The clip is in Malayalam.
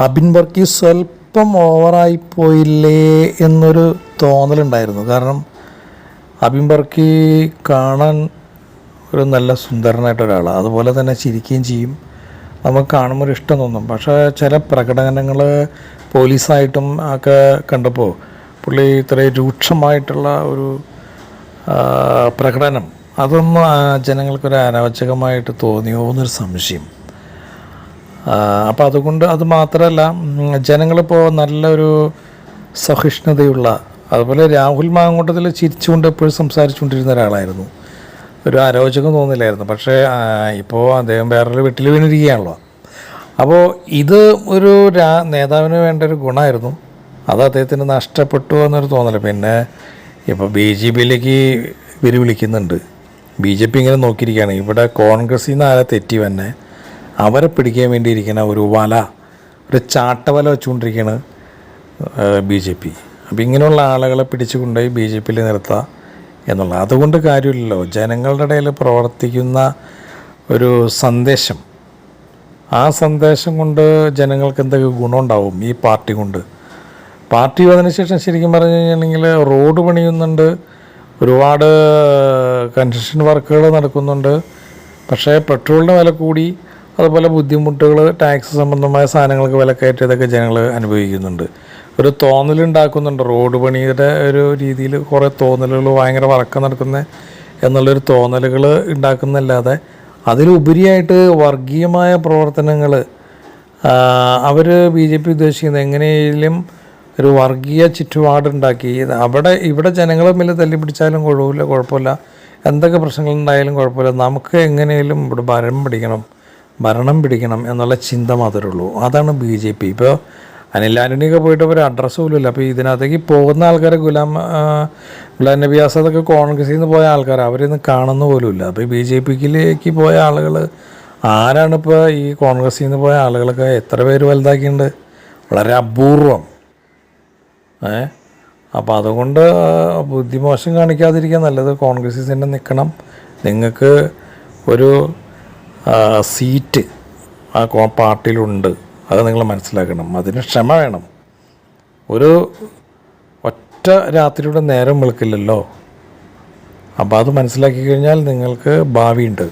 അബിൻ വർഗീസ് സ്വല്പം ഓവറായിപ്പോയില്ലേ എന്നൊരു തോന്നലുണ്ടായിരുന്നു. കാരണം അബിൻ വർഗി കാണാൻ ഒരു നല്ല സുന്ദരനായിട്ടൊരാളാണ്, അതുപോലെ തന്നെ ചിരിക്കുകയും ചെയ്യും, നമുക്ക് കാണുമ്പോൾ ഒരു ഇഷ്ടം തോന്നും. പക്ഷേ ചില പ്രകടനങ്ങൾ പോലീസായിട്ടും ഒക്കെ കണ്ടപ്പോൾ പുള്ളി ഇത്രയും രൂക്ഷമായിട്ടുള്ള ഒരു പ്രകടനം അതൊന്നും ജനങ്ങൾക്കൊരു അനാവചകമായിട്ട് തോന്നിയോ എന്നൊരു സംശയം. അപ്പോൾ അതുകൊണ്ട് അത് മാത്രമല്ല, ജനങ്ങളിപ്പോൾ നല്ലൊരു സഹിഷ്ണുതയുള്ള, അതുപോലെ രാഹുൽ മാങ്കൂട്ടത്തിൽ ചിരിച്ചുകൊണ്ട് എപ്പോഴും സംസാരിച്ചുകൊണ്ടിരുന്ന ഒരാളായിരുന്നു, ഒരു അരോചകം തോന്നില്ലായിരുന്നു. പക്ഷേ ഇപ്പോൾ അദ്ദേഹം വേറൊരു വീട്ടിൽ വീണിരിക്കുകയാണല്ലോ. അപ്പോൾ ഇത് ഒരു നേതാവിന് വേണ്ട ഒരു ഗുണമായിരുന്നു, അത് അദ്ദേഹത്തിന് നഷ്ടപ്പെട്ടു എന്നൊരു തോന്നൽ. പിന്നെ ഇപ്പോൾ BJPയിലേക്ക് ഇവർ വിളിക്കുന്നുണ്ട്. BJP ഇങ്ങനെ നോക്കിയിരിക്കുകയാണ്, ഇവിടെ കോൺഗ്രസിൽ നിന്ന് ആരെ തെറ്റി തന്നെ അവരെ പിടിക്കാൻ വേണ്ടിയിരിക്കുന്ന ഒരു വല, ഒരു ചാട്ടവല വെച്ചുകൊണ്ടിരിക്കുകയാണ് BJP. അപ്പോൾ ഇങ്ങനെയുള്ള ആളുകളെ പിടിച്ചു കൊണ്ടുപോയി BJPയിൽ നിർത്തുക എന്നുള്ളത്, അതുകൊണ്ട് കാര്യമില്ലല്ലോ. ജനങ്ങളുടെ ഇടയിൽ പ്രവർത്തിക്കുന്ന ഒരു സന്ദേശം, ആ സന്ദേശം കൊണ്ട് ജനങ്ങൾക്ക് എന്തൊക്കെ ഗുണമുണ്ടാവും ഈ പാർട്ടി കൊണ്ട്. പാർട്ടി അതിനുശേഷം ശരിക്കും പറഞ്ഞു കഴിഞ്ഞിട്ടുണ്ടെങ്കിൽ റോഡ് പണിയുന്നുണ്ട്, ഒരുപാട് കൺസ്ട്രക്ഷൻ വർക്കുകൾ നടക്കുന്നുണ്ട്. പക്ഷേ പെട്രോളിന് വില കൂടി, അതുപോലെ ബുദ്ധിമുട്ടുകൾ, ടാക്സ് സംബന്ധമായ സാധനങ്ങൾക്ക് വില കയറ്റിയതൊക്കെ ജനങ്ങൾ അനുഭവിക്കുന്നുണ്ട്. ഒരു തോന്നലുണ്ടാക്കുന്നുണ്ട്, റോഡ് പണിയുടെ ഒരു രീതിയിൽ കുറേ തോന്നലുകൾ, ഭയങ്കര വർക്ക് നടക്കുന്ന എന്നുള്ളൊരു തോന്നലുകൾ ഉണ്ടാക്കുന്നല്ലാതെ അതിലുപരിയായിട്ട് വർഗീയമായ പ്രവർത്തനങ്ങൾ അവർ BJP ഉദ്ദേശിക്കുന്നത് എങ്ങനെയും ഒരു വർഗീയ ചുറ്റുപാടുണ്ടാക്കി ഇവിടെ ജനങ്ങളെ തമ്മിൽ തല്ലിപ്പിടിച്ചാലും കുഴപ്പമില്ല, എന്തൊക്കെ പ്രശ്നങ്ങളുണ്ടായാലും കുഴപ്പമില്ല, നമുക്ക് എങ്ങനെയും ഇവിടെ ഭരണം പിടിക്കണം എന്നുള്ള ചിന്ത മാത്രമേ ഉള്ളൂ. അതാണ് BJP. ഇപ്പോൾ അനിൽ ആൻ്റണിയൊക്കെ പോയിട്ട് ഒരു അഡ്രസ്സ് പോലും ഇല്ല. അപ്പോൾ ഇതിനകത്തേക്ക് പോകുന്ന ആൾക്കാരെ ഗുലാം നബി ആസാദൊക്കെ കോൺഗ്രസിൽ നിന്ന് പോയ ആൾക്കാർ, അവരൊന്നും കാണുന്ന പോലും ഇല്ല. അപ്പോൾ BJPയിലേക്ക് പോയ ആളുകൾ ആരാണിപ്പോൾ? ഈ കോൺഗ്രസിൽ നിന്ന് പോയ ആളുകളൊക്കെ എത്ര പേര് വലുതാക്കിയിട്ടുണ്ട്? വളരെ അപൂർവം. അപ്പോൾ അതുകൊണ്ട് ബുദ്ധിമോശം കാണിക്കാതിരിക്കാൻ നല്ലത് കോൺഗ്രസിൽ തന്നെ നിൽക്കണം. നിങ്ങൾക്ക് ഒരു സീറ്റ് ആ പാർട്ടിയിലുണ്ട്, അത് നിങ്ങൾ മനസ്സിലാക്കണം. അതിന് ക്ഷമ വേണം. ഒരു ഒറ്റ രാത്രിയുടെ നേരം വെളുക്കില്ലല്ലോ. അപ്പോൾ അത് മനസ്സിലാക്കി കഴിഞ്ഞാൽ നിങ്ങൾക്ക് ഭാവിയുണ്ട്.